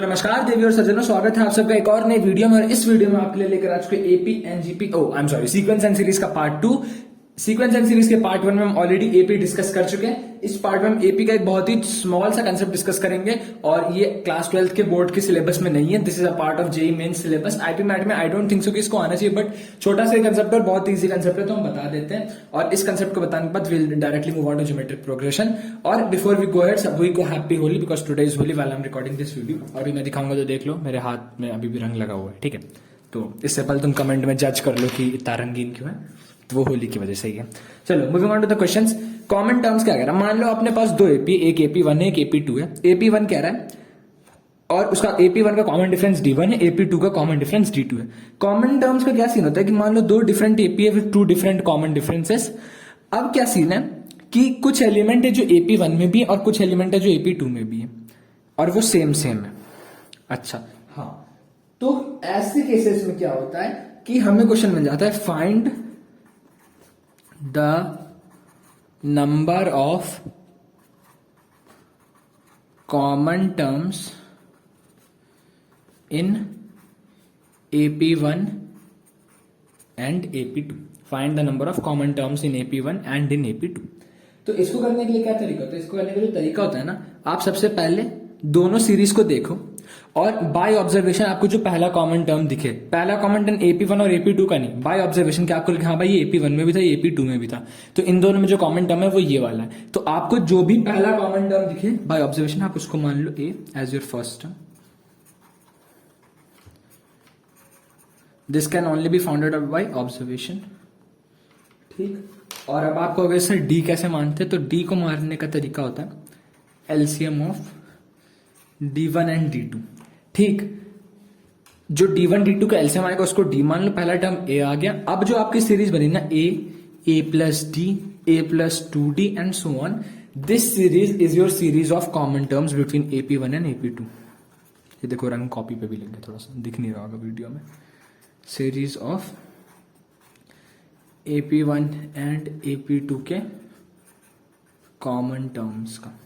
तो नमस्कार देवी और सज्जनों, स्वागत है आप सबका एक और नई वीडियो में। और इस वीडियो में आपके लिए लेकर आ चुके AP NGP sequence and series का पार्ट 2। सीक्वेंस एंड सीरीज के पार्ट 1 में हम ऑलरेडी एपी डिस्कस कर चुके हैं। इस पार्ट में हम एपी का एक बहुत ही स्मॉल सा कंसेप्ट डिस्कस करेंगे और ये क्लास 12 के बोर्ड के सिलेबस में नहीं है। This is a part of JEE Main syllabus. IPMAT में आई डोंट थिंक सो कि इसको आना चाहिए, बट छोटा सा कंसेप्ट और बहुत ईजी कंसेप्ट है तो हम बता देते हैं। और इस कंसेप्ट को बताने के बाद will directly move on to geometric progression. और बिफोर वी गो हेड, सभी को happy Holi because today is Holi while I am recording this video. और अभी मैं दिखाऊंगा तो देख लो, मेरे हाथ में अभी भी रंग लगा हुआ है, ठीक है। तो इससे पहले तुम कमेंट में जज कर लो कि इतना रंगीन क्यों है, तो वो होली की वजह से ही है। चलो moving on to the questions. Common terms क्या कह रहा है? मान लो अपने पास दो एपी, एक एपी 1 है, एक एपी 2 है। एपी 1 कह रहा है और उसका एपी 1 का कॉमन डिफरेंस D1 है, एपी 2 का कॉमन डिफरेंस D2 है। कॉमन टर्म्स का क्या सीन होता है कि मान लो दो डिफरेंट एपी है with two different common differences. अब क्या सीन है कि कुछ एलिमेंट है जो एपी 1 में भी है और कुछ एलिमेंट है जो एपी 2 में भी है और वो सेम है। अच्छा हाँ, तो ऐसे केसेस में क्या होता है कि हमें क्वेश्चन मिल जाता है find the number of common terms in AP1 and AP2। Find the number of common terms in AP1 and in AP2। तो इसको करने के लिए क्या तरीका होता है? इसको करने का जो तरीका होता है ना, आप सबसे पहले दोनों सीरीज को देखो और बाय ऑब्जर्वेशन आपको जो पहला कॉमन टर्म दिखे, पहला कॉमन टर्म AP1 और AP2 का नहीं, बाय ऑब्जर्वेशन क्या आपको हाँ भाई ये AP1 में भी था, ये AP2 में भी था, तो इन दोनों में जो कॉमन टर्म है वो ये वाला है। तो आपको जो भी पहला कॉमन टर्म दिखे बाय ऑब्जर्वेशन, आप उसको मान लो A as your first term. This can only be founded by observation, ठीक। और अब आपको अगर सर D कैसे मानते हैं, तो D को मारने का तरीका होता है LCM of D1 and D2, ठीक। जो D1 D2 का एलसीएम आएगा उसको D मान लो, पहला टर्म A आ गया। अब जो आपकी सीरीज बनी ना A plus D, A plus 2D and so on, this series is your series of common terms between AP1 and AP2। ये देखो रंग कॉपी पे भी लग गया, थोड़ा सा दिख नहीं रहा होगा वीडियो में। Series of AP1 and AP2 के कॉमन टर्म्स का,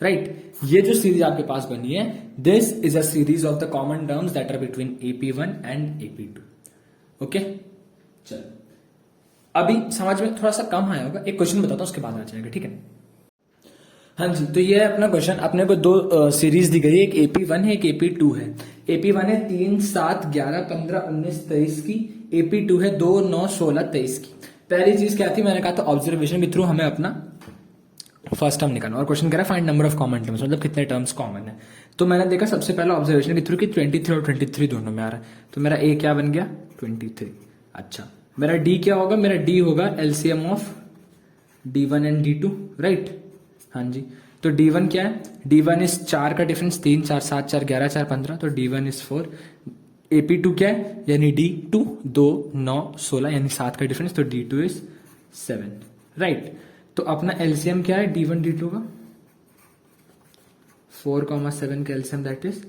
राइट। ये जो सीरीज आपके पास बनी है, this is a series of the common terms that are between AP1 and AP2। Okay, चलो अभी समझ में थोड़ा सा कम आया होगा, एक क्वेश्चन बताता हूं उसके बाद आ जाएगा, ठीक है। हाँ जी, तो ये है अपना क्वेश्चन। अपने को दो सीरीज दी गई है, एक AP1 है, एक AP2 है। AP1 है 3, 7, 11, 15, 19, 23 की। AP2 है 2, 9, 16, 23 की। पहली चीज क्या थी, मैंने कहा था ऑब्जर्वेशन के थ्रू हमें अपना फर्स्ट टर्म निकालना। और क्वेश्चन कह रहा है find number of common terms, मतलब कितने टर्म्स कॉमन है। तो मैंने देखा सबसे पहला ऑब्जर्वेशन के थ्रू कि 23 और 23 दोनों में आ रहा है, तो मेरा A क्या बन गया 23। अच्छा, मेरा D क्या होगा? मेरा D होगा LCM of D1 and D2, right. हाँ जी, तो D1 क्या है? D1 इज 4 का डिफरेंस, 3, 4, 7, 4, 11, 4, 15, तो D1 इज 4। AP2 क्या है? यानी D2, 2, 9, 16 यानी 7 का डिफरेंस, तो D2 इज 7, राइट। तो अपना एलसीएम क्या है D1 D2 का? 4,7 का एलसीएम दैट इज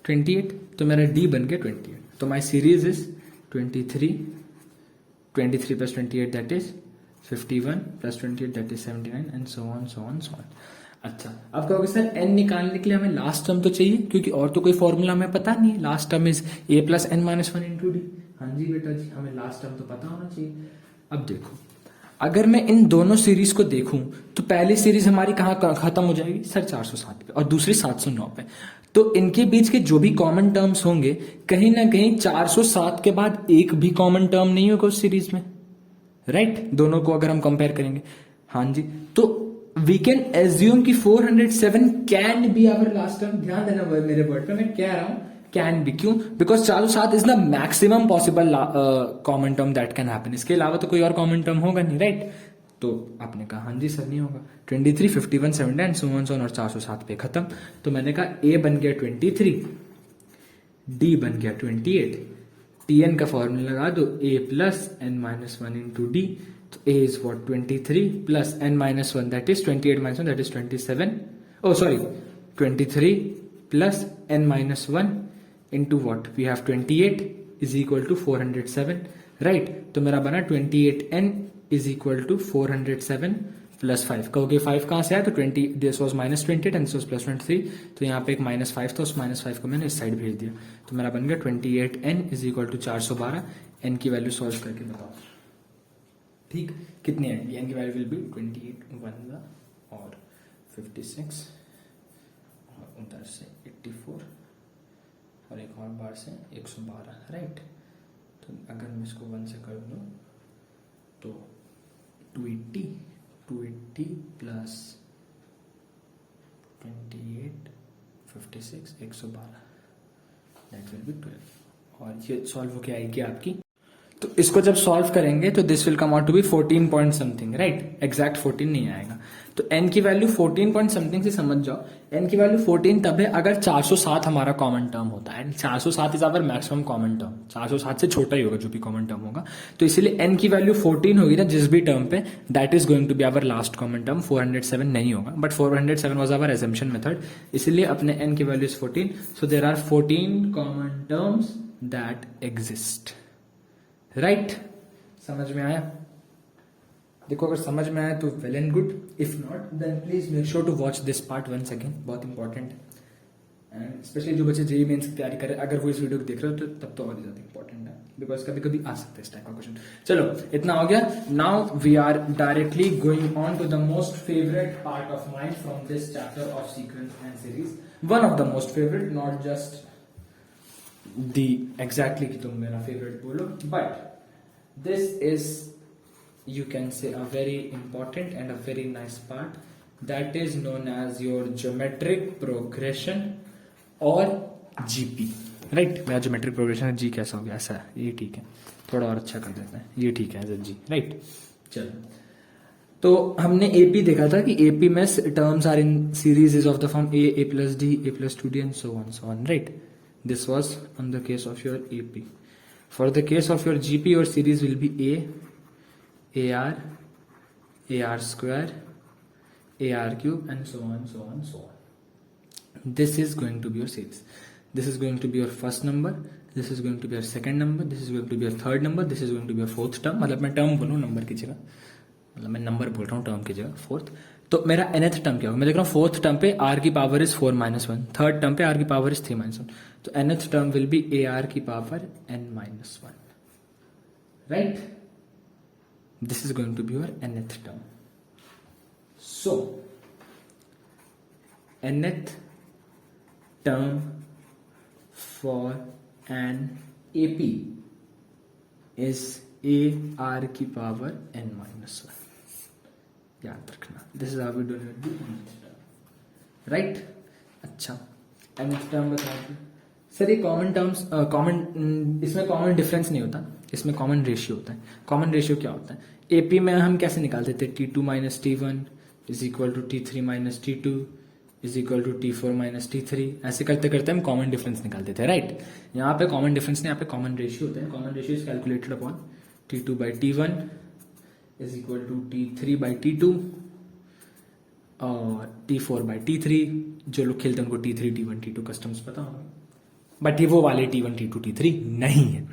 28। तो मेरा D बन गया 28। तो माई series is 23 plus 28 that is 51 plus 28 that is 79 and so on so on so on. अच्छा, अब कहोगे सर n निकालने के लिए हमें लास्ट टर्म तो चाहिए, क्योंकि और तो कोई फॉर्मूला हमें पता नहीं है। Last term is A plus n minus 1 into D। हाँ जी बेटा जी, हमें लास्ट टर्म तो पता होना चाहिए। अब देखो, अगर मैं इन दोनों सीरीज को देखूं तो पहली सीरीज हमारी कहाँ खत्म हो जाएगी सर? 407 पे, और दूसरी 709 पे। तो इनके बीच के जो भी कॉमन टर्म्स होंगे, कहीं ना कहीं 407 के बाद एक भी कॉमन टर्म नहीं होगा उस सीरीज में, राइट। दोनों को अगर हम कंपेयर करेंगे, हाँ जी, तो वी कैन एज्यूम कि 407 can be our last term. ध्यान देना मेरे वर्ड पे, मैं कह रहा हूं कैन बी, क्यों? Because 407 is the maximum possible common term that can happen. इसके अलावा तो कोई और कॉमन टर्म होगा नहीं, राइट। तो आपने कहा हाँ जी सर नहीं होगा। 23, 51, 70 एंड सो ऑन और 407 पे खत्म। तो मैंने कहा A बन गया 23, D बन गया 28, Tn का फॉर्मूला लगा दो, A plus n minus 1 into D। तो A is what 23 plus n minus 1 that is 28 minus 1 that is 27. Oh sorry, 23 plus n minus 1 into what? We have 28 is equal to 407, right? तो मेरा बना 28n is equal to 407 +5 कहोगे 5 कहाँ से आया, तो 20 this was -28 and this was +23, तो यहाँ पे एक -5 था, उस -5 को मैंने इस साइड भेज दिया, तो मेरा बन गया 28n is equal to 412। n की वैल्यू सॉल्व करके बताओ, ठीक, कितनी आएगी, n की वैल्यू विल बी 28 1 और 56 और उधर से 84 और एक और बार से 112, राइट। तो अगर मैं इसको 1 से कर दूँ तो 280 प्लस 28 56 112 दैट विल बी 12, और ये सॉल्व होके आएगी आपकी। तो इसको जब सॉल्व करेंगे तो this will come out to be 14 point something, right, exact 14 नहीं आएगा। तो n की वैल्यू 14 पॉइंट समथिंग से समझ जाओ, n की वैल्यू 14 तब है अगर 407 हमारा कॉमन टर्म होता है, and 407 is our maximum common term, 407 से छोटा ही होगा जो भी कॉमन टर्म होगा, तो इसीलिए n की वैल्यू 14 होगी ना जिस भी टर्म पे, that is going to be our last common term, 407 नहीं होगा, but 407 was our assumption method, इसीलिए अपने n की value is 14, so there are 14 common terms that exist, right. समझ में आया? देखो अगर समझ में आया तो well and good, if not then please make sure to watch this part once again, बहुत इंपॉर्टेंट है, एंड स्पेशली जो बच्चे जेईई मेंस की तैयारी कर रहे हैं, अगर वो इस वीडियो को देख रहे हो तो तब तो और ज्यादा इंपॉर्टेंट है, बिकॉज कभी कभी आ सकता है इस टाइप का क्वेश्चन। चलो इतना हो गया, now we are directly going on to the most favourite part of mind from this chapter of sequence and series, one of the most favourite, not just the exactly कि तुम मेरा favourite बोलो, but this is, you can say, a very important and a very nice part that is known as your geometric progression or GP, right? मेरा geometric progression है, G कैसा हो गया, ऐसा है, ये ठीक है, थोड़ा और अच्छा कर देते हैं, ये ठीक है एज G, राइट। चलो तो हमने AP देखा था कि AP में terms are in series of the form A plus D, A plus 2D and so on, right? This was on the case of your AP. For the case of your GP, your series will be AR, AR square, AR cube, and so on. This is going to be your series. This is going to be your first number. This is going to be your second number. This is going to be your third number. This is going to be your fourth term. मतलब मैं term बोलूँ number की जगह, मतलब मैं number बोल रहा हूँ टर्म की जगह, फोर्थ। तो मेरा nth टर्म क्या होगा, मैं देख रहा हूँ फोर्थ टर्म पे r की पावर इज 4 - 1, थर्ड टर्म पे r की पावर इज 3 - 1, तो nth term will be ar की power n - 1, right. This is going to be your nth term. So nth term for an AP is ar की power n - 1, याद रखना, this is how we do it, right. अच्छा nth term बताओ sir, ये common terms, common, इसमें common difference नहीं होता, इसमें कॉमन रेशियो होता है। कॉमन रेशियो क्या होता है, AP में हम कैसे निकालते थे, T2 - T1 is equal to T3 - T2 is equal to T4 - T3, ऐसे करते करते हम कॉमन डिफरेंस निकालते थे, राइट। यहाँ पे कॉमन डिफरेंस नहीं, यहाँ पे कॉमन रेशियो होता है। Common ratio is calculated upon T2 by T1 is equal to T3 by T2 और T4 by T3। जो लोग खेलते हैं उनको T3 T1 T2 कस्टम्स पता होंगे, बट ये वो वाले T1 T2 T3 नहीं है,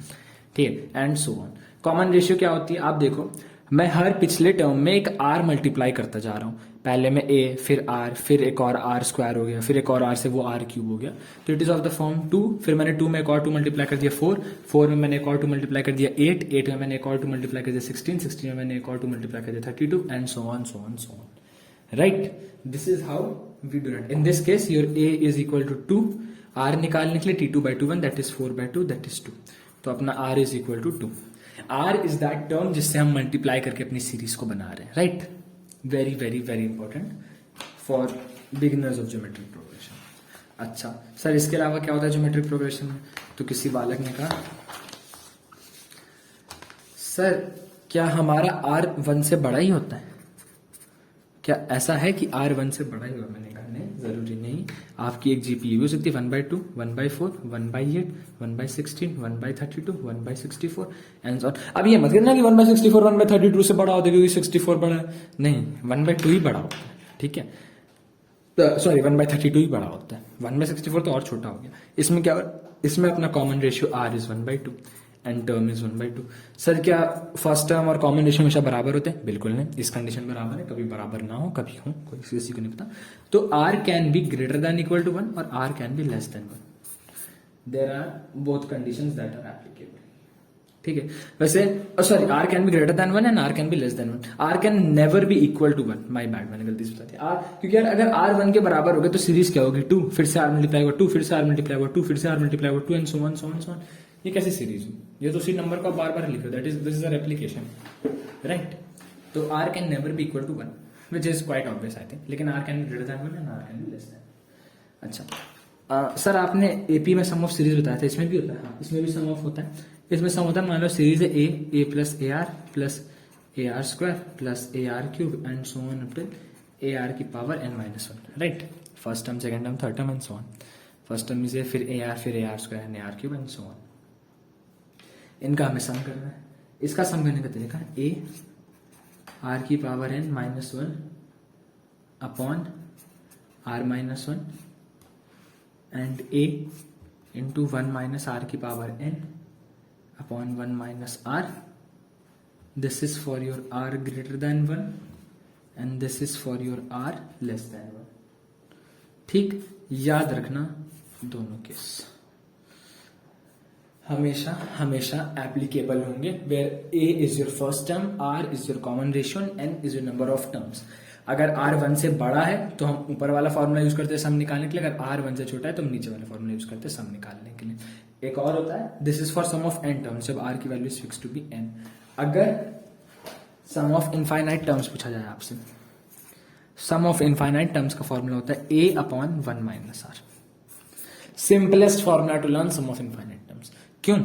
ठीक है, and so on. Common ratio क्या होती है, आप देखो मैं हर पिछले टर्म में एक r मल्टीप्लाई करता जा रहा हूँ, पहले में a, फिर r, फिर एक और r स्क्वायर हो गया, फिर एक और r से वो r क्यूब हो गया, तो it is of the form 2, फिर मैंने 2 में एक और 2 मल्टीप्लाई कर दिया 4 में मैंने एक और 2 मल्टीप्लाई कर दिया 8 में मैंने एक और 2 मल्टीप्लाई कर दिया 16 में मैंने एक और 2 मल्टीप्लाई कर दिया 32 and so on, right. This is how we do it. In this case your a is equal to 2, r निकालने के लिए T2 by 2 that is 4 by 2 that is 2, तो अपना r is equal to 2। r is that term जिससे हम multiply करके अपनी series को बना रहे हैं, right. Very very very important for beginners of geometric progression. अच्छा सर, इसके अलावा क्या होता है ज्योमेट्रिक प्रोग्रेशन में, तो किसी बालक ने कहा सर क्या हमारा r 1 से बड़ा ही होता है, क्या ऐसा है कि r 1 से बड़ा ही होगा? मैंने कहा नहीं, जरूरी नहीं। आपकी एक GPU हो सकती है 1/2, 1/4, 1/8, 1/16, 1/32, 1/64 एंड सो ऑन। अब ये मत करना कि 1/64 1/32 से बड़ा होता है क्योंकि 64 बड़ा है, नहीं, 1/2 ही बड़ा होता है, ठीक है, सॉरी 1/32 ही बड़ा होता है, 1/64 तो और छोटा हो गया। इसमें क्या, इसमें अपना common ratio r is 1/2 and term is 1/2। Sir क्या फर्स्ट टर्म और कॉमन रेशियो हमेशा बराबर होते हैं? बिल्कुल नहीं, इस कंडीशन बराबर है, कभी बराबर ना हो कभी हो, कोई किसी को नहीं पता। तो r can be greater than equal to 1 और r can be less than 1। There are both conditions that are applicable. ठीक है, वैसे sorry, r can be greater than 1 and r can be less than 1। r can never be equal to 1, my bad, मैंने गलती से बता दिया। क्योंकि यार अगर r 1 के बराबर हो गया तो सीरीज क्या होगी? 2, फिर से r मल्टीप्लाई होगा 2, फिर से r मल्टीप्लाई होगा 2, फिर से r मल्टीप्लाई होगा 2 and so on so on so on. ये कैसी सीरीज हुई? ये तो उसी नंबर को आप बार बार लिखो, that is this is a replication, right? तो r can never be equal to 1 which is quite obvious I think, लेकिन r can be greater than 1 and r can be less than. अच्छा sir आपने AP में sum of series बताया था, इसमें भी होता है? हाँ, इसमें भी सम ऑफ होता है। इसमें सम होता है, मान लो सीरीज है A plus A R square plus A R cube and so on up till A R की power n minus 1, right? First term, second term, third term and so on. First term is A, फिर A R square and A R cube and so on. इनका हमें सम करना है। इसका सम करने का तरीका ए आर की power n minus 1 upon R minus 1 and A into 1 minus R की power n upon 1 minus R. This is for your r greater than 1 and this is for your r less than 1। ठीक, याद रखना दोनों case हमेशा हमेशा applicable होंगे, where a is your first term, r is your common ratio, n is your number of terms. अगर r 1 से बड़ा है तो हम ऊपर वाला फॉर्मूला यूज करते हैं सम निकालने के लिए, अगर r 1 से छोटा है तो हम नीचे वाला फॉर्मूला यूज करते हैं सम निकालने के लिए। एक और होता है, this is for sum of n terms, जब r की value is fix to be n। अगर सम ऑफ इनफाइनाइट टर्म्स पूछा जाए आपसे, सम ऑफ इनफाइनाइट टर्म्स का फॉर्मूला होता है a upon 1 minus r। Simplest formula to learn sum of infinite terms. क्यों?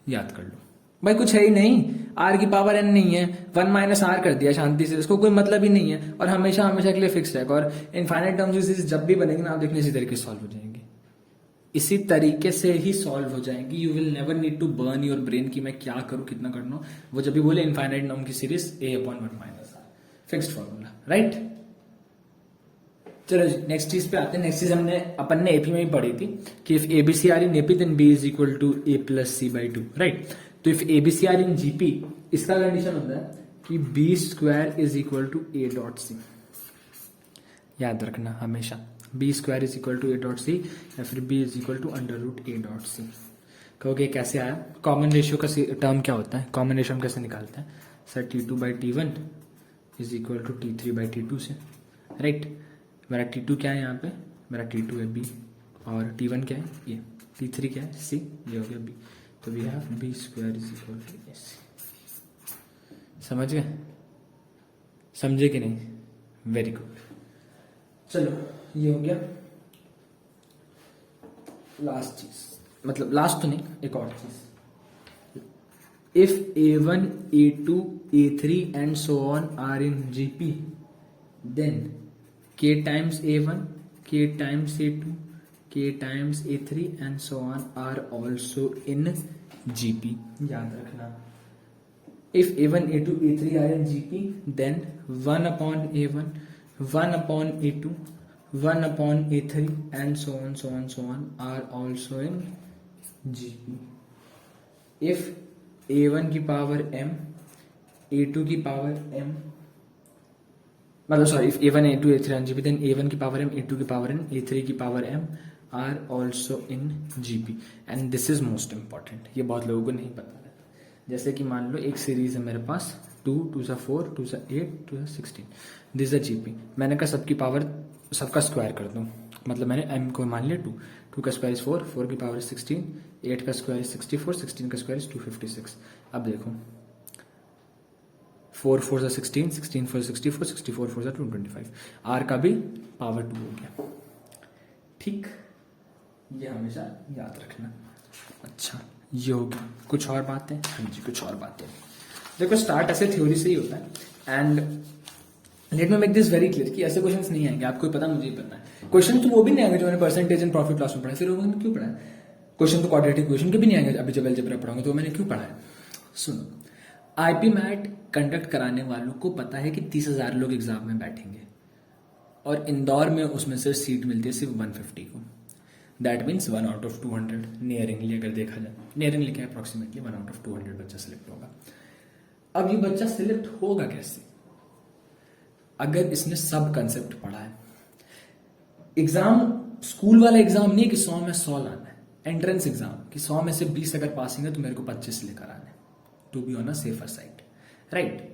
याद कर लो भाई, कुछ है ही नहीं, r की पावर n नहीं है, 1 माइनस r कर दिया शांति से, इसको कोई मतलब ही नहीं है और हमेशा हमेशा के लिए फिक्स रहेगा। और इनफाइनाइट टर्म्स जब भी बनेगी ना, आप देखने इसी तरीके से सॉल्व हो जाएंगे, इसी तरीके से ही सॉल्व हो जाएंगी। You will never need to burn your brain कि मैं क्या करूं, कितना करना। वो जब भी बोले इनफाइनाइट टर्म की series a upon 1 minus r, fixed formula, right? चलो नेक्स्ट चीज पे आते हैं। नेक्स्ट चीज हमने अपन ने एपी में ही पढ़ी थी कि if ABC are in AP then B is equal to A plus C by 2, right? तो if ABC are in GP, इसका कंडीशन होता है कि B square is equal to A dot C. याद रखना हमेशा, B square is equal to A dot C या फिर B is equal to under root A dot C. कहोगे कैसे आया? कॉमन रेशियो का टर्म क्या होता है? कॉमन रेशियो हम कैसे निकालते हैं? Sir T2 by T1 is equal to T3 by T2 से, राइट? मेरा T2 क्या है यहाँ पे? मेरा T2 है B और T1 क्या है? ये। T3 क्या है? C। ये हो गया B। तो we have B square is equal to AC। समझ गए? समझे कि नहीं? Very good. चलो ये हो गया लास्ट चीज, मतलब लास्ट तो नहीं, एक और चीज। If A1 A2 A3 and so on are in GP then k times A1 k times A2 k times A3 and so on are also in GP। याद रखना, if A1 A2 A3 are in GP then 1 upon A1 1 upon A2 1 upon A3 and so on so on so on are also in GP। if A1 की power m A2 की power m, मतलब sorry, if A1 A2 A3 in GP then A1 की power m A2 की power n A3 की power m are also in GP. And this is most important, ये बहुत लोगों को नहीं पता रहता। जैसे कि मान लो एक सीरीज है मेरे पास 2 2 सा 4 2 सा 8 2 सा 16, दिस इज जीपी। मैंने कहा सबकी पावर, सबका स्क्वायर कर दूं, मतलब मैंने m को मान लिया 2, 2 का स्क्वायर इज 4, 4 की पावर 16, 8 का स्क्वायर इज 64, 16 का स्क्वायर इज 256। अब देखो 4 4 16, 16 4 64, 64 4 225, आर का भी पावर 2 हो गया। ठीक, ये हमेशा याद रखना। अच्छा ये हो गया। कुछ और बातें? हाँ जी, कुछ और बातें। देखो स्टार्ट ऐसे थ्योरी से ही होता है and let me make this very clear कि ऐसे क्वेश्चंस नहीं आएंगे, आपको पता, मुझे ही पता है। क्वेश्चन तो वो भी नहीं आएंगे जो मैंने परसेंटेज एंड प्रॉफिट लॉस में पढ़ा, फिर वो क्यों पढ़ा है? क्वेश्चन तो क्वाड्रेटिक क्वेश्चन के भी नहीं आएंगे, अभी जब अलजेब्रा पढ़ाऊंगा तो मैंने क्यों पढ़ा है? सुनो, आईपी मैट कंडक्ट कराने वालों को पता है कि 30,000 लोग एग्जाम में बैठेंगे और इंदौर में उसमें से सीट मिलती है सिर्फ 150 को। दैट मीन्स 1 आउट ऑफ 200 नियरिंगली अगर देखा जाए, नियरिंगली क्या अप्रॉक्सीमेटली 1 आउट ऑफ 200 बच्चा सिलेक्ट होगा। अब ये बच्चा सिलेक्ट होगा कैसे? अगर इसने सब कंसेप्ट पढ़ा है। एग्जाम स्कूल वाला एग्जाम नहीं कि 100 में 100 लाना है, एंट्रेंस एग्जाम कि 100 में से 20 अगर पासिंग है तो मेरे को 25 लेकर आना है, to be on a safer side, right.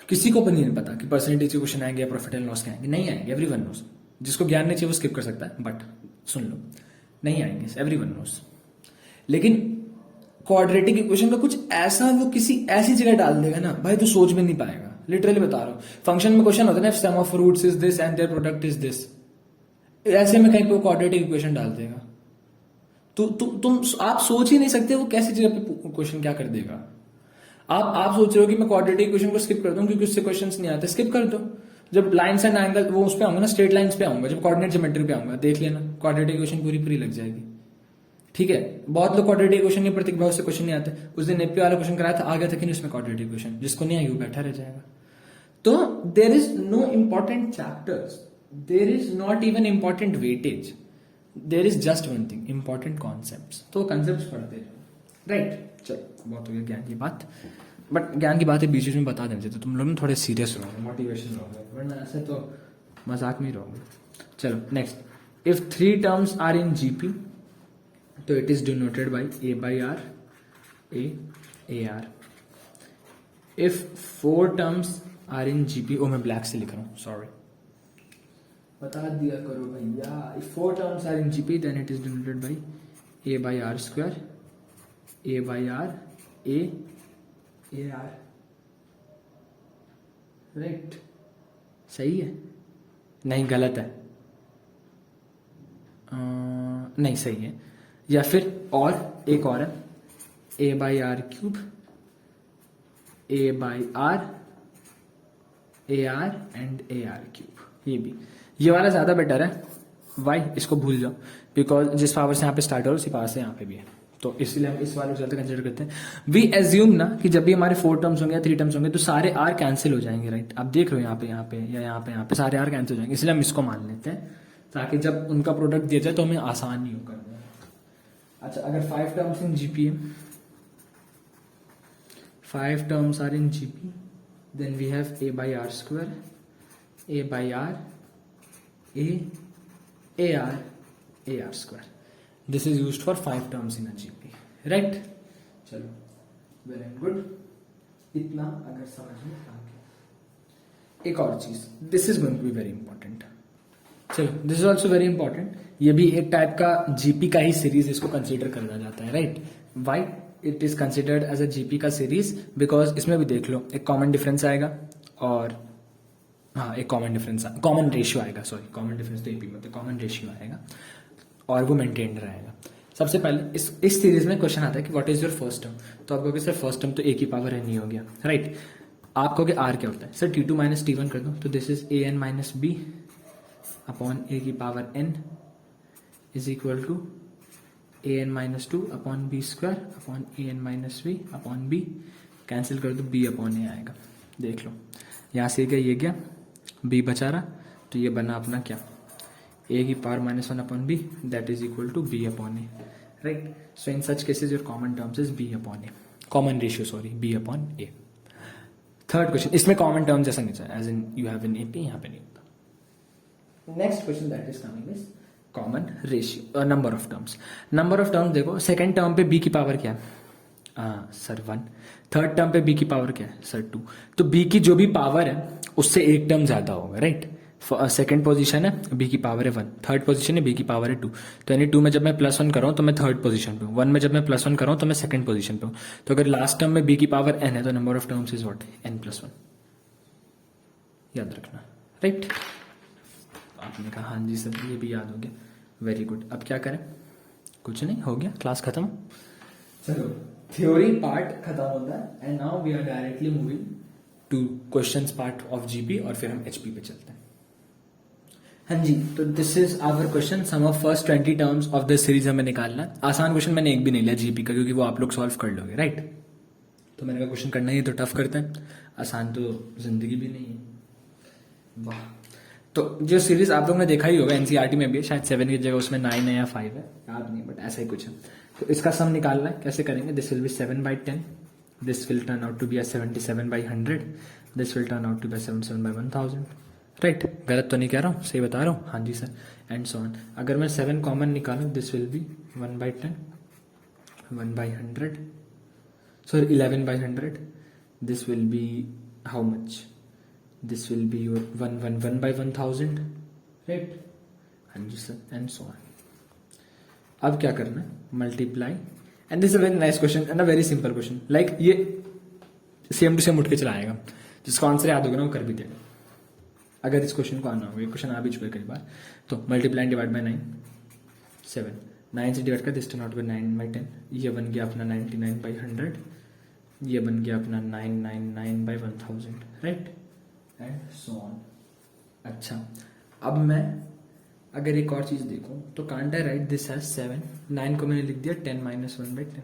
किसी को भी नहीं पता कि परसेंटेज के क्वेश्चन आएंगे या प्रॉफिट एंड लॉस के आएंगे, नहीं आएंगे, एवरीवन नोस। जिसको ज्ञान नहीं चाहिए वो स्किप कर सकता है, बट सुन लो, नहीं आएंगे, एवरीवन नोस। लेकिन क्वाड्रेटिक इक्वेशन का कुछ ऐसा वो किसी ऐसी जगह डाल देगा ना भाई, तो सोच में नहीं पाएगा। लिटरली बता रहा हूं, फंक्शन में क्वेश्चन होता है ना, sum of roots is this and their product is this, ऐसे में कहीं पे क्वाड्रेटिक इक्वेशन डाल देगा। तो तुम आप सोच ही नहीं सकते वो कैसी जगह पे क्वेश्चन क्या कर देगा। आप सोच रहे हो कि मैं क्वाड्रेटिक इक्वेशन को स्किप कर दूं क्योंकि उससे क्वेश्चंस नहीं आते, स्किप कर दो। जब लाइन्स एंड एंगल वो उस पे आऊंगा ना, स्ट्रेट लाइंस पे आऊंगा, जब कोऑर्डिनेट ज्योमेट्री पे आऊंगा, देख लेना क्वाड्रेटिक इक्वेशन पूरी पूरी लग जाएगी। ठीक है, बहुत लोग क्वाड्रेटिक इक्वेशन नहीं पढ़ते, बहुत से क्वेश्चन नहीं आते। उस दिन एपी वाला क्वेश्चन कराया था, आ गया था कि नहीं उसमें क्वाड्रेटिक इक्वेशन, जिसको नहीं आई वो बैठा रह जाएगा। तो there is no important chapters, there is not even important weightage, there is just one thing, important concept. तो कॉन्सेप्ट पढ़ते जाओ, राइट। चलो बहुत हो गया ज्ञान की बात, बट ज्ञान की बातें बीच में बता देते तो तुम लोग थोड़े सीरियस रहोगे, मोटिवेशन रहोगे, वरना ऐसे तो मजाक में ही रहोगे। चलो next, if 3 terms are in GP तो it is denoted by A by are, A R. If 4 terms are in GP, ओ मैं ब्लैक से लिख रहा हूँ, सॉरी, बता दिया करो भैया। If 4 terms are in GP then it is denoted by A by are square, A by are, A r, right. सही है? नहीं गलत है? नहीं सही है। या फिर और एक और है, A by R cube, A by are, A R and A R cube. ये भी, ये वाला ज्यादा बेटर है। वाई? इसको भूल जाओ, बिकॉज जिस पावर से यहाँ पे स्टार्ट हो उसी पावर से यहाँ पे भी है, तो इसलिए हम इस वाले को ज्यादा कंसिडर करते हैं। वी एज्यूम ना कि जब भी हमारे 4 टर्म्स होंगे या 3 टर्म्स होंगे तो सारे आर कैंसिल हो जाएंगे, राइट। आप देख रहे हो यहाँ पे या यहाँ पे सारे आर कैंसिल हो जाएंगे, इसलिए हम इसको मान लेते हैं ताकि जब उनका प्रोडक्ट दिया जाए तो हमें आसान नहीं होगा। अच्छा, अगर 5 टर्म्स इन जीपी है, 5 terms are in GP, then we have A by are square, A by are, A R square. This is used for 5 terms in a GP, right. चलो वेरी गुड, इतना अगर समझ में आ गया। एक और चीज, this is going to be very important. चलो this is also very important, ये भी एक टाइप का जीपी का ही सीरीज इसको कंसिडर करा जाता है, right. Why it is considered as a GP का सीरीज? बिकॉज इसमें भी देख लो एक कॉमन डिफरेंस आएगा, और हाँ एक कॉमन रेशियो आएगा, सॉरी कॉमन डिफरेंस तो एपी में तो कॉमन रेशियो आएगा, और वो मेंटेन्ड रहेगा। सबसे पहले इस सीरीज में क्वेश्चन आता है कि what is your first term, तो आप कहोगे सर फर्स्ट टर्म तो ए की पावर एन ही हो गया, राइट। आप कहोगे आर क्या होता है, सर T2 माइनस T1 कर दो, तो this is A N minus B upon A की power N is equal to A N minus 2 upon B square upon A N minus B upon B, cancel कर दो, B upon ए आएगा। देख लो यहाँ से क्या, ये गया, बी बचा रहा, तो ये बना अपना क्या, ए की power -1 upon b, that is equal to b upon a, right. So in such cases your common terms is b upon a, common ratio sorry b upon a. Third question, इसमें common term जैसा नहीं चाहिए, as in you have in AP, यहाँ पे नहीं होता। Next question that is coming is common ratio, number of terms. Number of terms देखो, second term पे बी की पावर क्या है, सर 1, थर्ड टर्म पे बी की पावर क्या है, सर 2, तो बी की जो भी पावर है उससे एक टर्म ज्यादा होगा, राइट। सेकेंड पोजीशन है, बी की पावर है 1, थर्ड पोजीशन है, बी की पावर है 2, तो यानी 2 में जब मैं +1 कर रहा हूं तो मैं थर्ड पोजीशन पे हूँ, 1 में जब मैं +1 कर रहा हूं तो मैं सेकंड पोजीशन पे हूँ। तो अगर लास्ट टर्म में बी की पावर n है तो number of terms is what, n+1, याद रखना, राइट। आपने कहा हाँ जी सर ये भी याद हो गया, वेरी गुड। अब क्या करें, कुछ नहीं, हो गया क्लास खत्म। चलो थ्योरी पार्ट खत्म होता है, and now we are directly moving to questions part of GP, और फिर हम एचपी पे चलते हैं। हाँ जी, तो this is our question, sum of first 20 terms of this series हमें निकालना है। आसान क्वेश्चन मैंने एक भी नहीं लिया जीपी का, क्योंकि वो आप लोग सॉल्व कर लोगे, राइट। तो मैंने कहा क्वेश्चन करना ही तो टफ करते हैं, आसान तो जिंदगी भी नहीं है। वाह, तो जो सीरीज आप लोगों ने देखा ही होगा एनसीईआरटी में भी है, शायद 7 की जगह उसमें 9 है या 5 है, याद नहीं, बट ऐसा ही कुछ है। तो इसका सम निकालना है, कैसे करेंगे? This will be 7/10, this will turn out to be 77/100, this will turn out to be 77/1000, right? गलत तो नहीं कह रहा हूँ, सही बता रहा हूँ? हाँ जी सर, एंड सो ऑन। अगर मैं 7 कॉमन निकालूँ, this will B 1/10, 1/100, sorry 11/100, this will B how much? This will be your 1/1000, right? हाँ जी सर, and so on. अब क्या करना है? Multiply, and this is very nice question and a very simple question, like ये same to same उठ के चला आएगा, जिसका आंसर याद होगा ना वो कर भी देगा, अगर इस क्वेश्चन को आना होगा। ये क्वेश्चन आ भी चुका है कई बार। तो मल्टीप्लाई डिवाइड बाय 9, 7, 9 से डिवाइड कर, दिस टर्न आउट बाय 9/10, ये बन गया अपना 99/100, ये बन गया अपना 999/1000, राइट? And so on. अच्छा, अब मैं अगर एक और चीज देखूं तो can't I write this as 7, 9 को मैंने लिख दिया 10 - 1/10,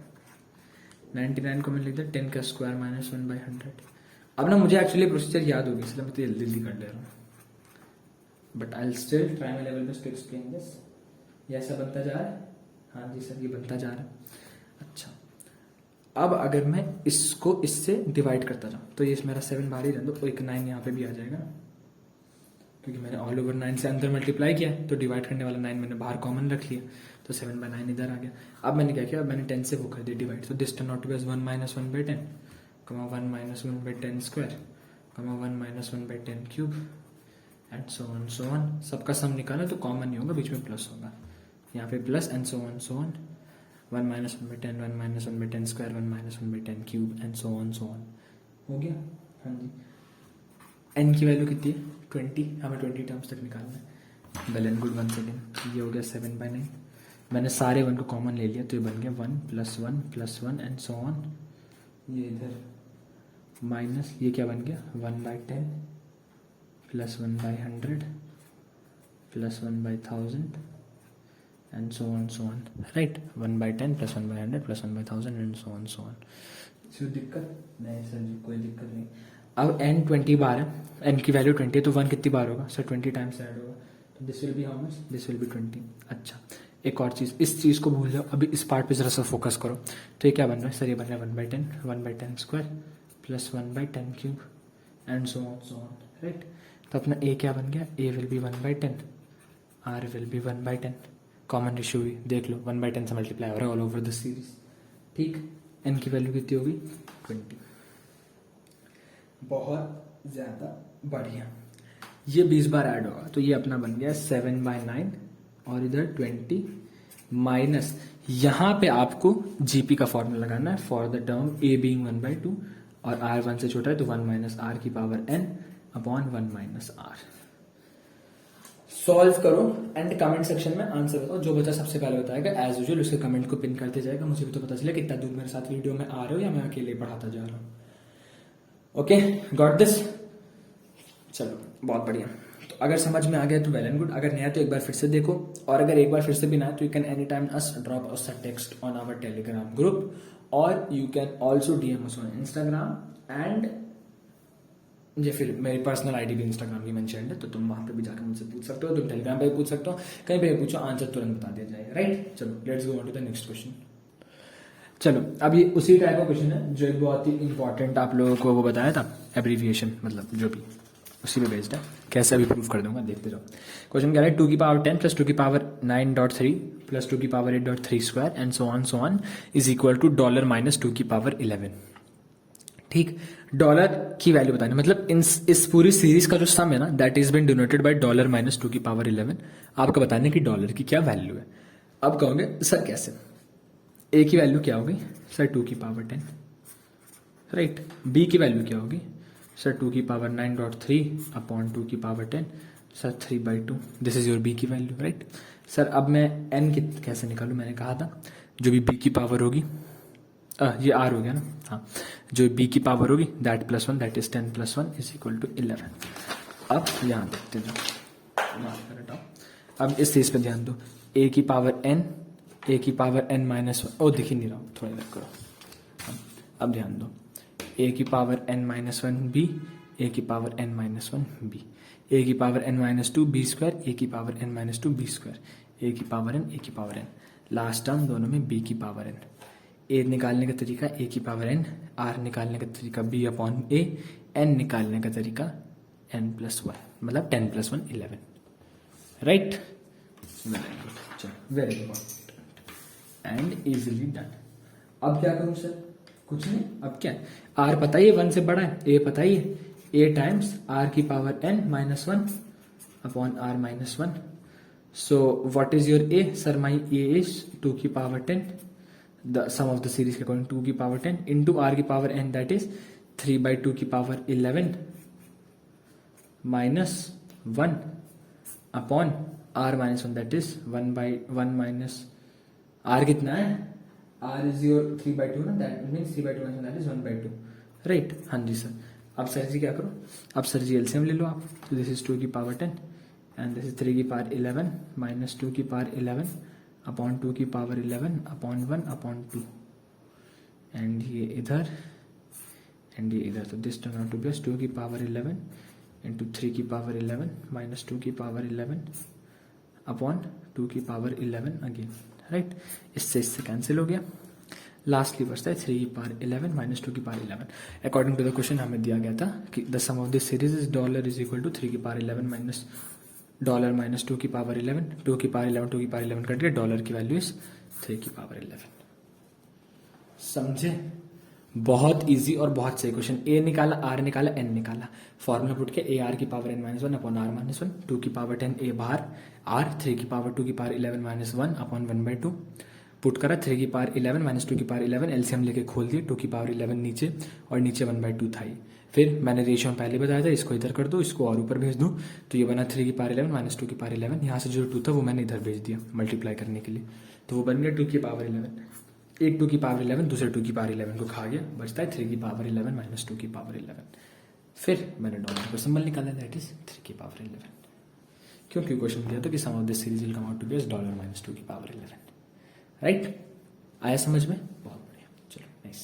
99 को मैंने लिख दिया 10 का स्क्वायर माइनस 1/100। अब ना मुझे एक्चुअली प्रोसीजर याद होगी, इसलिए मैं तो जल्दी जल्दी कर ले रहा हूँ, but I still try my level best to explain this. ये ऐसा बनता जा रहा है? हाँ जी सर, ये बनता जा रहा है। अच्छा, अब अगर मैं इसको इससे डिवाइड करता जाऊं तो ये मेरा 7 बाहर ही रहने दो, तो एक 9 यहाँ पे भी आ जाएगा, क्योंकि मैंने ऑल ओवर 9 से अंदर मल्टीप्लाई किया, तो डिवाइड करने वाला 9 मैंने बाहर कॉमन रख लिया, तो 7/9 इधर आ गया। अब मैंने क्या किया? अब मैंने 10 से वो कर दिया डिवाइड, तो this turn out to be 1 - 1/10, 1 - 1/10 square, 1 - 1/10 cube, and so on. सबका सम निकाला तो कॉमन नहीं होगा, बीच में प्लस होगा, यहाँ पे plus, and so on. 1 - 1/10, 1 - 1/10 square, 1 - 1/10 cube, and so on. हो गया? हाँ जी। एन की वैल्यू कितनी है? 20, हमें 20 टर्म्स तक निकालना है। Well and good, 1 second. ये हो गया 7/9, मैंने सारे 1 को कॉमन ले लिया, तो ये बन गया 1 + 1 + 1 एंड सो ऑन। ये इधर माइनस, ये क्या बन गया? 1/10 + 1/100 + 1/1000 and so on, right? 1/10 + 1/100 + 1/1000 and so on. कोई दिक्कत नहीं सर जी, कोई दिक्कत नहीं। अब n 20 बार है, n की वैल्यू 20 है, तो 1 कितनी बार होगा सर? 20 टाइम्स ऐड होगा, तो this will B how much? This will B 20। अच्छा, एक और चीज, इस चीज को भूल जाओ, अभी इस पार्ट पे जरा सा फोकस करो। तो ये क्या बन रहा है सर? ये बन रहा है 1/10, 1/10 square + 1/10 cube and so on, right? तो अपना a क्या बन गया? a will be 1/10, r will be 1/10, common ratio भी देख लो, 1/10 से मल्टीप्लाई हो रहा है ऑल ओवर द सीरीज, ठीक? n की वैल्यू कितनी होगी? 20। बहुत ज्यादा बढ़िया। ये 20 बार ऐड होगा, तो ये अपना बन गया 7/9, और इधर 20 माइनस, यहां पे आपको जीपी का फॉर्मूला लगाना है for the term a being 1/2 और r 1 से छोटा है, तो 1 - r की power n upon 1 - r। Solve करो एंड कमेंट सेक्शन में आंसर बताओ, जो बच्चा सबसे पहले बताएगा एज यूजुअल उसके कमेंट को पिन करते जाएगा, मुझे भी तो पता चले कितना दूर मेरे साथ वीडियो में आ रहे हो या मैं अकेले पढ़ाता जा रहा हूँ। Okay, got this? चलो बहुत बढ़िया। तो अगर समझ में आ गया तो वेल एंड गुड, अगर नया तो एक बार फिर से देखो, और अगर एक बार फिर से भी ना तो you can any time us drop us a text on our Telegram group, और you can also DM us on Instagram, and ये फिर मेरी पर्सनल आईडी भी इंस्टाग्राम की मेंशन है, तो तुम वहां पे भी जाकर मुझसे पूछ सकते हो, तुम टेलीग्राम पे भी पूछ सकते हो, कहीं पे भी पूछो, आंसर तुरंत बता दिया जाएगा, राइट? चलो let's go on to the next question. चलो, अब ये उसी टाइप का क्वेश्चन है जो एक बहुत ही इंपॉर्टेंट आप लोगों को वो बताया था, एब्रीविएशन, मतलब जो भी उसी पे बेस्ड है, कैसे अभी प्रूव कर दूंगा, देखते जाओ। क्वेश्चन कह रहा है 2^10 + 2^9.3 + 2^8.3 square and so on is equal to $-2^11। ठीक, डॉलर की वैल्यू बतानी, मतलब इस पूरी सीरीज का जो सम है ना, that is been denoted by $-2^11। आपको बताने की डॉलर की क्या वैल्यू है। अब कहोगे सर कैसे? ए की वैल्यू क्या होगी सर? 2^10, राइट? बी की वैल्यू क्या होगी sir? 2^9.3 upon 2^10, sir 3/2, this is your B की वैल्यू, राइट? सर अब मैं एन की कैसे निकालूं? मैंने कहा था जो भी बी की पावर होगी, ये आर हो गया ना, हाँ, जो बी की पावर होगी that +1, that is 10 + 1 is equal to 11। अब यहाँ देखते जाओ, अब इस चीज पे ध्यान दो, ए की पावर n -1, ओ दिख ही नहीं रहा, थोड़ा इधर करो। अब ध्यान दो, a की पावर n -1 b, a की पावर n -1 b, ए की power n minus two B square, A की power n minus two B square, A की पावर n, ए की पावर n, लास्ट टर्म दोनों में b की पावर n। ए निकालने का तरीका a की पावर n, r निकालने का तरीका b अपॉन a, n निकालने का तरीका n प्लस वन, मतलब 10 प्लस 1 11, राइट। वेरी गुड, चलो very important and easily done. अब क्या करूं सर? कुछ नहीं, अब क्या है, r पता ही है 1 से बड़ा है, a पता ही है, a टाइम्स r की power n minus 1 upon r minus 1। So what is your a? Sir my a is 2 की power 10, the sum of the series के अकॉर्डिंग 2 की पावर 10 इंटू r की पावर n, दैट इज 3/2 की power 11 minus 1 upon r minus 1, that is 1/1 minus r कितना है? r is your 3/2 ना, that means 3/2 minus that is 1/2, right. हाँ जी sir. अब sir जी क्या करो? अब सर जी एलसीएम ले लो आप। तो दिस इज 2 की पावर 10 एंड दिस इज 3 की पावर 11 माइनस 2 की पावर 11 अपॉन 2 की पावर 11 अपॉन 1 अपॉन 2, एंड ये इधर एंड ये इधर। तो this turn out to be 2 की पावर 11 इंटू 3 की पावर 11 माइनस 2 की पावर 11 अपॉन 2 की पावर 11 अगेन, राइट। इससे कैंसिल हो गया। लास्टली बचता है 3 की पावर 11 माइनस 2 की power 11। According to the question हमें दिया गया था कि the sum of this series is dollar is equal to 3 की पावर 11 माइनस डॉलर माइनस 2 की पावर 11, 2 की पावर 11 2 की पावर 11 कट गया, डॉलर की वैल्यू इज 3 की पावर 11। समझे? बहुत इजी और बहुत सही क्वेश्चन। ए निकाला, आर निकाला, एन निकाला, फॉर्मूला पुट के ए आर की power N minus 1 upon R minus 1, 2 की पावर 10 ए बाहर, आर 3 की पावर 2 की पावर 11 माइनस 1 अपॉन 1/2 पुट करा, 3 की पावर 11 माइनस 2 की पावर 11 एलसीएम लेके खोल दिए, 2 की पावर 11 नीचे और नीचे 1/2 था ही। फिर मैंने रेशियो में पहले बताया था, इसको इधर कर दो, इसको और ऊपर भेज दूं, तो ये बना 3 की पावर 11 माइनस 2 की पावर 11, यहाँ से जो 2 था वो मैंने इधर भेज दिया मल्टीप्लाई करने के लिए, तो वो बन गया 2 की पावर 11। एक 2 की पावर 11 दूसरे 2 की पावर 11 को खा गया, बचता है 3 की पावर 11 माइनस 2 की पावर 11। फिर मैंने डॉलर का सिंबल निकाला, दैट इज 3 की पावर 11, क्योंकि क्वेश्चन दिया था कि sum of this series will come out to be as dollar minus 2 की पावर 11, राइट। आया समझ में? बहुत बढ़िया, चलो नाइस।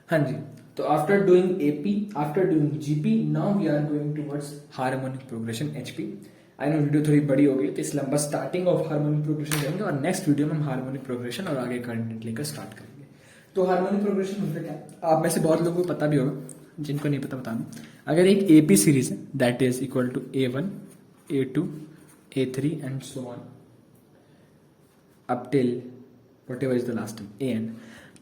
हाँ जी, तो after doing AP, after doing GP, now we are going towards harmonic progression HP. I know video थोड़ी बड़ी हो गई, तो इसलिए हम बस स्टार्टिंग ऑफ हार्मोनिक प्रोग्रेशन करेंगे और नेक्स्ट वीडियो में हम हार्मोनिक प्रोग्रेशन और आगे कंटेंट लेकर स्टार्ट करेंगे। तो हार्मोनिक प्रोग्रेशन होता क्या, आप में से बहुत लोगों को पता भी होगा, जिनको नहीं पता बता दूं। अगर एक एपी सीरीज है that is equal to A1 A2 A3 and so on up till whatever is the last term an,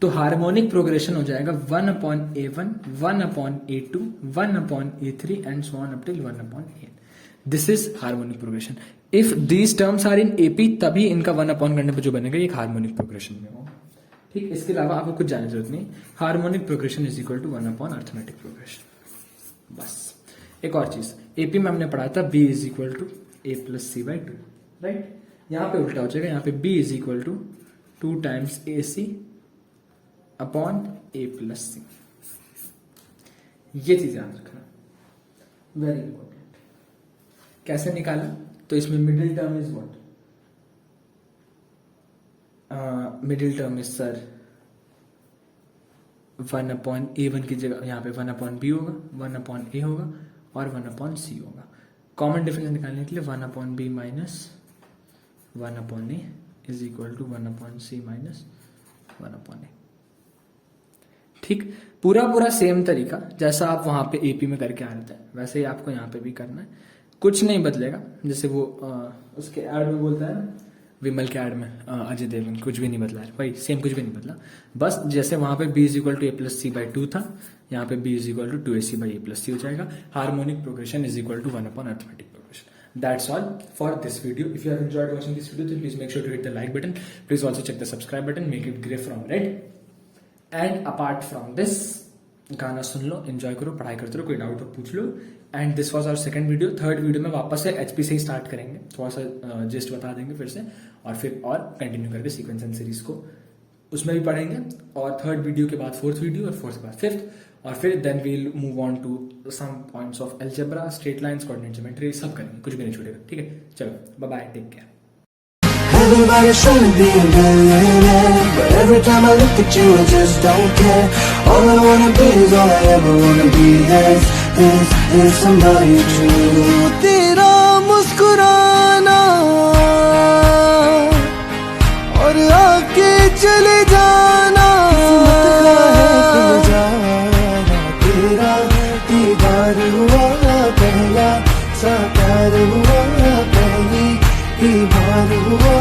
तो हार्मोनिक प्रोग्रेशन हो जाएगा 1 upon A1 1 upon A2 1 upon A3 and so on up till 1 upon an। This is harmonic progression. If these terms are in AP, तभी इनका 1 upon करने पर जो बनेगा ये हार्मोनिक प्रोग्रेशन में होगा, ठीक। इसके अलावा आपको कुछ जानने की जरूरत नहीं। Harmonic progression is equal to 1 upon arithmetic progression, बस। एक और चीज, AP में हमने पढ़ा था B is equal to A plus C/2, right. यहाँ पे उल्टा हो जाएगा, यहाँ पे B is equal to 2 times AC upon A plus C। ये चीज याद रखना, वेरी इंपॉर्टेंट। कैसे निकाला? तो इसमें middle term is what? Middle term is sir 1 upon A1 की जगह यहाँ पे 1 अपॉन B होगा, 1 अपॉन A होगा और 1 अपॉन C होगा। कॉमन डिफरेंस निकालने के लिए 1 upon B minus 1 upon A is equal to 1 upon C minus 1 upon A, ठीक। पूरा सेम तरीका जैसा आप वहां पे AP में करके आ रहे थे, वैसे ही आपको यहाँ पे भी करना है, कुछ नहीं बदलेगा। जैसे वो उसके ऐड में बोलता है ना, विमल के ऐड में अजय देवगन, कुछ भी नहीं बदला है भाई, सेम कुछ भी नहीं बदला। बस जैसे वहां पे B is equal to A plus C/2 था, यहाँ पे B is equal to 2AC/A plus C हो जाएगा। Harmonic progression is equal to 1 upon arithmetic progression. That's all for this video. If you have enjoyed watching this video, then please make sure to hit the like button. Please also check the subscribe button, make it gray from red. And apart from this, गाना सुन लो, enjoy करो, पढ़ाई करते रहो, कोई doubt हो पूछ लो। And this was our second video. Third video में वापस से एचपी से ही स्टार्ट करेंगे, थोड़ा सा जिस्ट बता देंगे फिर से, और फिर और कंटिन्यू करके सीक्वेंस एंड सीरीज को उसमें भी पढ़ेंगे। और थर्ड वीडियो के बाद फोर्थ वीडियो, और फोर्थ के बाद फिफ्थ, और फिर then we'll move on to some points of algebra, straight lines, coordinate geometry, सब करेंगे, कुछ भी नहीं छूटेगा, ठीक है। चलो bye bye, take care. Everybody's trying to be a billionaire, but every time I look at you I just don't care. All I wanna be is all I ever wanna be is is somebody true. तेरा मुस्कुराना और आके चले जाना, तेरा दीदार हुआ पहला, साकार हुआ पहली ही बार हुआ